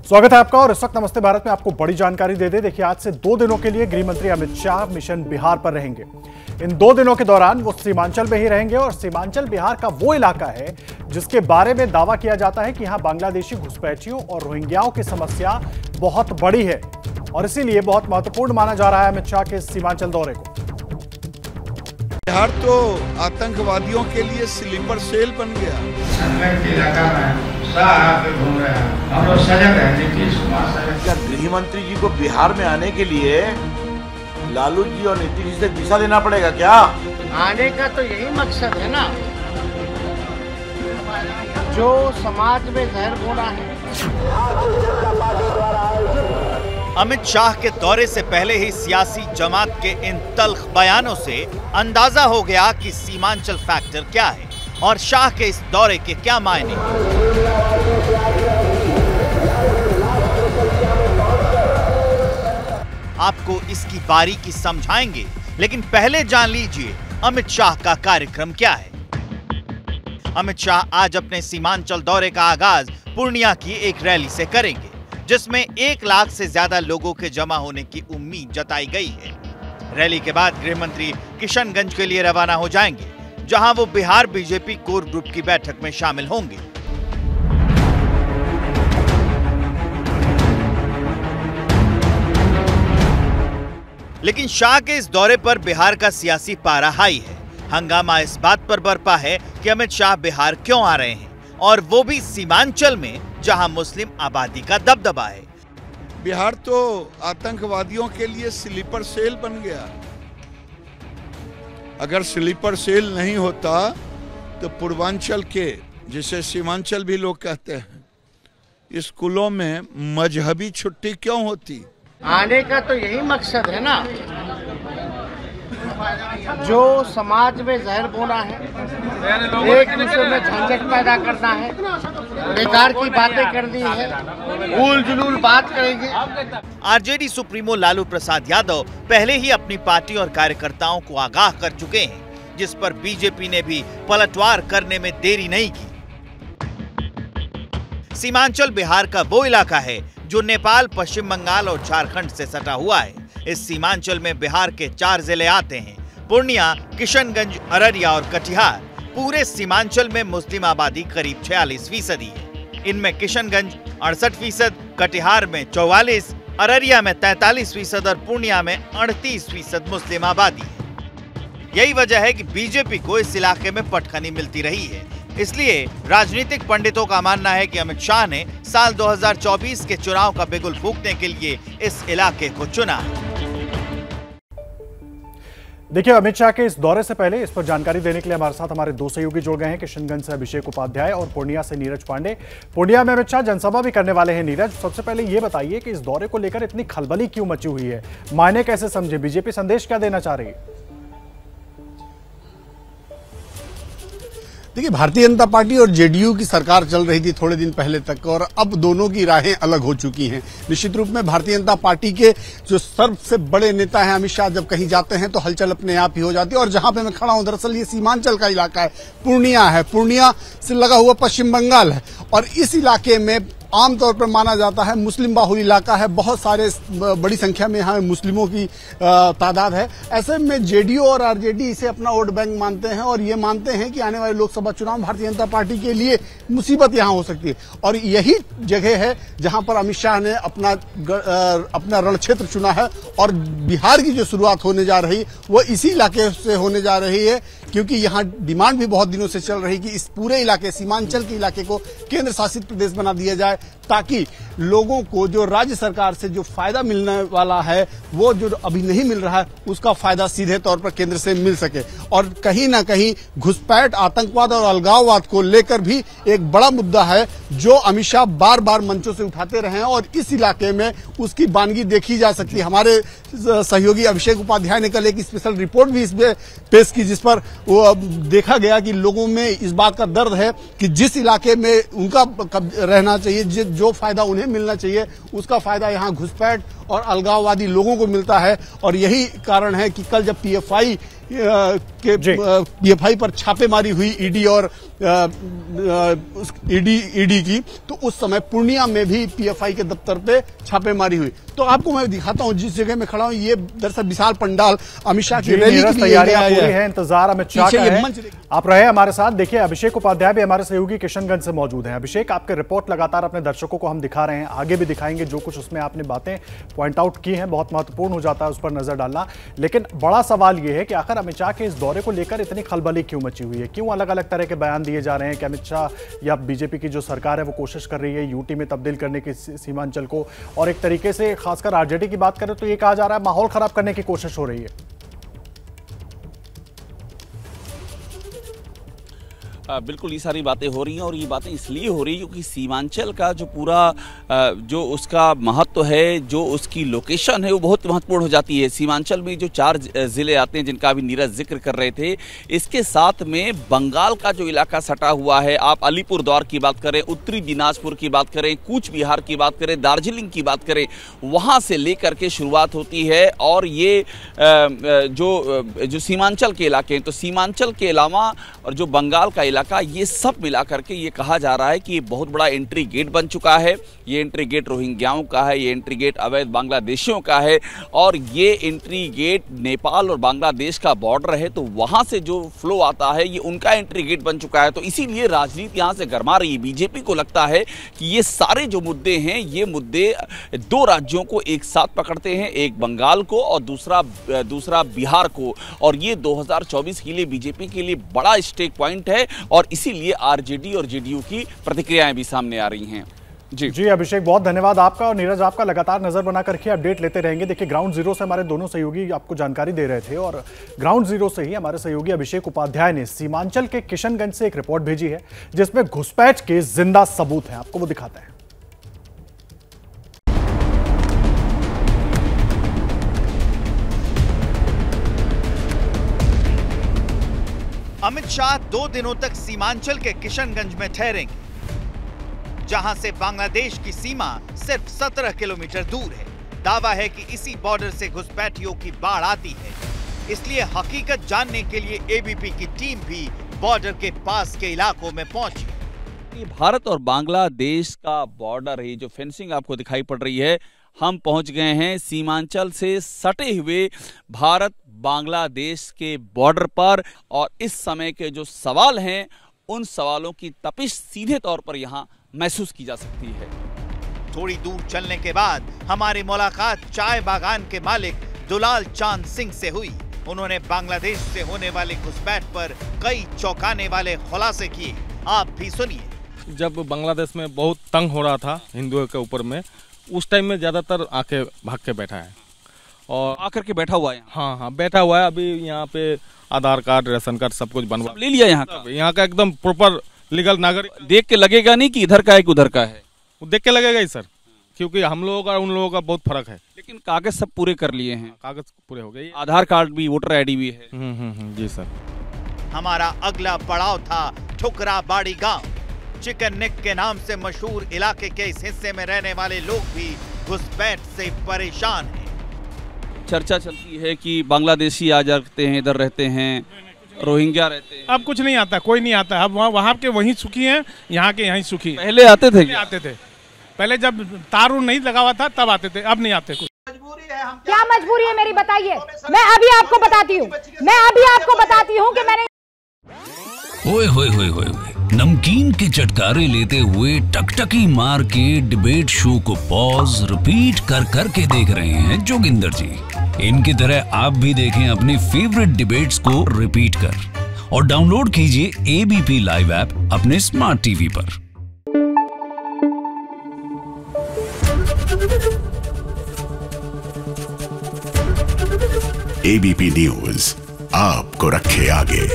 स्वागत है आपका और इस वक्त नमस्ते भारत में आपको बड़ी जानकारी दे दे। देखिए, आज से 2 दिनों के लिए गृह मंत्री अमित शाह मिशन बिहार पर रहेंगे। इन 2 दिनों के दौरान वो सीमांचल में ही रहेंगे और सीमांचल बिहार का वो इलाका है जिसके बारे में दावा किया जाता है कि यहां बांग्लादेशी घुसपैठियों और रोहिंग्याओं की समस्या बहुत बड़ी है और इसीलिए बहुत महत्वपूर्ण माना जा रहा है अमित शाह के सीमांचल दौरे को। बिहार तो आतंकवादियों के लिए स्लीपर सेल बन गया। हम लोग सजग हैं, नीतीश कुमार सजग। क्या गृह मंत्री जी को बिहार में आने के लिए लालू जी और नीतीश जी से वीजा देना पड़ेगा क्या? आने का तो यही मकसद है ना, जो समाज में जहर घोला है। अमित शाह के दौरे से पहले ही सियासी जमात के इन तल्ख बयानों से अंदाजा हो गया कि सीमांचल फैक्टर क्या है और शाह के इस दौरे के क्या मायने। आपको इसकी बारीकी समझाएंगे, लेकिन पहले जान लीजिए अमित शाह का कार्यक्रम क्या है। अमित शाह आज अपने सीमांचल दौरे का आगाज पूर्णिया की एक रैली से करेंगे, जिसमें 1 लाख से ज्यादा लोगों के जमा होने की उम्मीद जताई गई है। रैली के बाद गृह मंत्री किशनगंज के लिए रवाना हो जाएंगे, जहां वो बिहार बीजेपी कोर ग्रुप की बैठक में शामिल होंगे। लेकिन शाह के इस दौरे पर बिहार का सियासी पारा हाई है। हंगामा इस बात पर बरपा है कि अमित शाह बिहार क्यों आ रहे हैं और वो भी सीमांचल में, जहां मुस्लिम आबादी का दबदबा है। बिहार तो आतंकवादियों के लिए स्लीपर सेल बन गया। अगर स्लीपर सेल नहीं होता तो पूर्वांचल के, जिसे सीमांचल भी लोग कहते हैं, स्कूलों में मजहबी छुट्टी क्यों होती? आने का तो यही मकसद है ना, जो समाज में जहर घोला है, एक दूसरे में झंझट पैदा करना है, बेकार की बातें करनी है, भूल जुलूल बात करेंगे। आरजेडी सुप्रीमो लालू प्रसाद यादव पहले ही अपनी पार्टी और कार्यकर्ताओं को आगाह कर चुके हैं, जिस पर बीजेपी ने भी पलटवार करने में देरी नहीं की। सीमांचल बिहार का वो इलाका है जो नेपाल, पश्चिम बंगाल और झारखंड से सटा हुआ है। इस सीमांचल में बिहार के 4 जिले आते हैं: पूर्णिया, किशनगंज, अररिया और कटिहार। पूरे सीमांचल में मुस्लिम आबादी करीब 46% है। इनमें किशनगंज 68%, कटिहार में 44%, अररिया में 43% और पूर्णिया में 38% मुस्लिम आबादी है। यही वजह है कि बीजेपी को इस इलाके में पटखनी मिलती रही है। इसलिए राजनीतिक पंडितों का मानना है कि अमित शाह ने साल 2024 के चुनाव का बिगुल फूंकने के लिए इस इलाके को चुना। देखिए, अमित शाह के इस दौरे से पहले इस पर जानकारी देने के लिए हमारे साथ हमारे 2 सहयोगी जुड़ गए हैं। किशनगंज से अभिषेक उपाध्याय और पूर्णिया से नीरज पांडे। पूर्णिया में अमित शाह जनसभा भी करने वाले हैं। नीरज, सबसे पहले ये बताइए कि इस दौरे को लेकर इतनी खलबली क्यों मची हुई है, मायने कैसे समझे, बीजेपी संदेश क्या देना चाह रही है? देखिए, भारतीय जनता पार्टी और जेडीयू की सरकार चल रही थी थोड़े दिन पहले तक और अब दोनों की राहें अलग हो चुकी हैं। निश्चित रूप में भारतीय जनता पार्टी के जो सबसे बड़े नेता हैं अमित शाह, जब कहीं जाते हैं तो हलचल अपने आप ही हो जाती है। और जहां पे मैं खड़ा हूं, दरअसल ये सीमांचल का इलाका है, पूर्णिया है। पूर्णिया से लगा हुआ पश्चिम बंगाल है और इस इलाके में आमतौर पर माना जाता है मुस्लिम बाहुल इलाका है। बहुत सारे बड़ी संख्या में यहाँ मुस्लिमों की तादाद है। ऐसे में जेडीयू और आरजेडी इसे अपना वोट बैंक मानते हैं और ये मानते हैं कि आने वाले लोकसभा चुनाव भारतीय जनता पार्टी के लिए मुसीबत यहाँ हो सकती है। और यही जगह है जहां पर अमित शाह ने अपना रण क्षेत्र चुना है और बिहार की जो शुरुआत होने जा रही वो इसी इलाके से होने जा रही है, क्योंकि यहाँ डिमांड भी बहुत दिनों से चल रही कि इस पूरे इलाके, सीमांचल के इलाके को केंद्र शासित प्रदेश बना दिया जाए, ताकि लोगों को जो राज्य सरकार से जो फायदा मिलने वाला है, वो जो अभी नहीं मिल रहा है, उसका फायदा सीधे तौर पर केंद्र से मिल सके। और कहीं ना कहीं घुसपैठ, आतंकवाद और अलगाववाद को लेकर भी एक बड़ा मुद्दा है जो अमित शाह बार बार मंचों से उठाते रहे हैं और इस इलाके में उसकी बानगी देखी जा सकती है। हमारे सहयोगी अभिषेक उपाध्याय ने कल एक स्पेशल रिपोर्ट भी इसमें पेश की, जिस पर वो देखा गया कि लोगों में इस बात का दर्द है कि जिस इलाके में उनका रहना चाहिए, जो फायदा उन्हें मिलना चाहिए, उसका फायदा यहाँ घुसपैठ और अलगाववादी लोगों को मिलता है। और यही कारण है कि कल जब पीएफआई के पीएफआई पर छापेमारी हुई ईडी और ईडी की, तो उस समय पूर्णिया में भी पीएफआई के दफ्तर पे छापेमारी हुई। तो आपको मैं दिखाता हूं जिस जगह में खड़ा हूं, ये दरअसल विशाल पंडाल अमित शाह की रैली की तैयारियां पूरी है, इंतजार अमित शाह का है। आप रहे हमारे साथ। देखिए, अभिषेक उपाध्याय भी हमारे सहयोगी किशनगंज से मौजूद हैं। अभिषेक, आपके रिपोर्ट लगातार अपने दर्शकों को हम दिखा रहे हैं, आगे भी दिखाएंगे। जो कुछ उसमें आपने बातें पॉइंट आउट की हैं बहुत महत्वपूर्ण हो जाता है उस पर नजर डालना। लेकिन बड़ा सवाल यह है कि आखिर अमित शाह के इस दौरे को लेकर इतनी खलबली क्यों मची हुई है? क्यों अलग अलग तरह के बयान दिए जा रहे हैं कि अमित शाह या बीजेपी की जो सरकार है वो कोशिश कर रही है यूटी में तब्दील करने की सीमांचल को, और एक तरीके से खासकर आरजेडी की बात करें तो ये कहा जा रहा है माहौल खराब करने की कोशिश हो रही है। बिल्कुल ये सारी बातें हो रही हैं, और ये बातें इसलिए हो रही हैं क्योंकि सीमांचल का जो पूरा जो उसका महत्व है, जो उसकी लोकेशन है, वो बहुत महत्वपूर्ण हो जाती है। सीमांचल में जो 4 ज़िले आते हैं जिनका अभी नीरज जिक्र कर रहे थे, इसके साथ में बंगाल का जो इलाका सटा हुआ है, आप अलीपुरद्वार की बात करें, उत्तरी दिनाजपुर की बात करें, कूच बिहार की बात करें, दार्जिलिंग की बात करें, वहाँ से लेकर के शुरुआत होती है। और ये जो सीमांचल के इलाके हैं, तो सीमांचल के अलावा और जो बंगाल का इलाका, ये सब मिला करके ये कहा जा रहा है कि ये बहुत बड़ा एंट्री गेट बन चुका है। ये एंट्री गेट रोहिंग्याओं का है, ये एंट्री गेट अवैध बांग्लादेशियों का है, और ये एंट्री गेट नेपाल और बांग्लादेश का बॉर्डर है, तो वहां से जो फ्लो आता है ये उनका एंट्री गेट बन चुका है। तो इसीलिए राजनीति यहां से गरमा रही है। बीजेपी को लगता है कि ये सारे जो मुद्दे हैं, ये मुद्दे 2 राज्यों को एक साथ पकड़ते हैं, एक बंगाल को और दूसरा बिहार को, और ये 2024 के लिए बीजेपी के लिए बड़ा स्टेक पॉइंट है, और इसीलिए आरजेडी और जेडीयू की प्रतिक्रियाएं भी सामने आ रही हैं। जी अभिषेक, बहुत धन्यवाद आपका। और नीरज, आपका लगातार नजर बना करके अपडेट लेते रहेंगे। देखिए, ग्राउंड जीरो से हमारे दोनों सहयोगी आपको जानकारी दे रहे थे, और ग्राउंड जीरो से ही हमारे सहयोगी अभिषेक उपाध्याय ने सीमांचल के किशनगंज से एक रिपोर्ट भेजी है जिसमें घुसपैठ के जिंदा सबूत हैं। आपको वो दिखाते हैं। अमित शाह 2 दिनों तक सीमांचल के किशनगंज में ठहरेंगे, जहां से बांग्लादेश की सीमा सिर्फ 17 किलोमीटर दूर है। दावा है कि इसी बॉर्डर से घुसपैठियों की बाढ़ आती है, इसलिए हकीकत जानने के लिए एबीपी की टीम भी बॉर्डर के पास के इलाकों में पहुंची। ये भारत और बांग्लादेश का बॉर्डर है, जो फेंसिंग आपको दिखाई पड़ रही है। हम पहुंच गए हैं सीमांचल से सटे हुए भारत बांग्लादेश के बॉर्डर पर, और इस समय के जो सवाल हैं उन सवालों की तपिश सीधे तौर पर यहां महसूस की जा सकती है। थोड़ी दूर चलने के बाद हमारी मुलाकात चाय बागान के मालिक दुलाल चांद सिंह से हुई। उन्होंने बांग्लादेश से होने वाली घुसपैठ पर कई चौंकाने वाले खुलासे किए। आप भी सुनिए। जब बांग्लादेश में बहुत तंग हो रहा था हिंदुओं के ऊपर में, उस टाइम में ज्यादातर आके भाग के बैठा है, और आकर के बैठा हुआ है। हाँ, बैठा हुआ है। अभी यहाँ पे आधार कार्ड, राशन कार्ड सब कुछ बनवा ले लिया। यहाँ का एकदम प्रॉपर लीगल नागरिक। देख के लगेगा नहीं कि इधर का है कि उधर का है, वो देख के लगेगा ही सर, क्योंकि हम लोगों का उन लोगों का बहुत फर्क है। लेकिन कागज सब पूरे कर लिए हैं। कागज पूरे हो गए, आधार कार्ड भी, वोटर आईडी भी है। जी सर। हमारा अगला पड़ाव था ठुकरा बाड़ी गांव। चिकन नेक के नाम से मशहूर इलाके के इस हिस्से में रहने वाले लोग भी घुसपैठ से परेशान हैं। चर्चा चलती है कि बांग्लादेशी आ जाते हैं, इधर रहते हैं, रोहिंग्या रहते हैं। अब कुछ नहीं आता, कोई नहीं आता। अब वहाँ के वहीं सुखी हैं, यहाँ के यहीं सुखी। पहले आते थे? आते थे पहले, जब तार नहीं लगा हुआ था तब आते थे, अब नहीं आते। क्या मजबूरी है मेरी, बताइए। मैं अभी आपको बताती हूँ कि मैंने ओए होए होए होए नमकीन के चटकारे लेते हुए टकटकी मार के डिबेट शो को पॉज रिपीट कर कर के देख रहे हैं जोगिंदर जी। इनकी तरह आप भी देखें अपनी फेवरेट डिबेट्स को रिपीट कर, और डाउनलोड कीजिए एबीपी लाइव ऐप अपने स्मार्ट टीवी पर। एबीपी न्यूज आपको रखे आगे।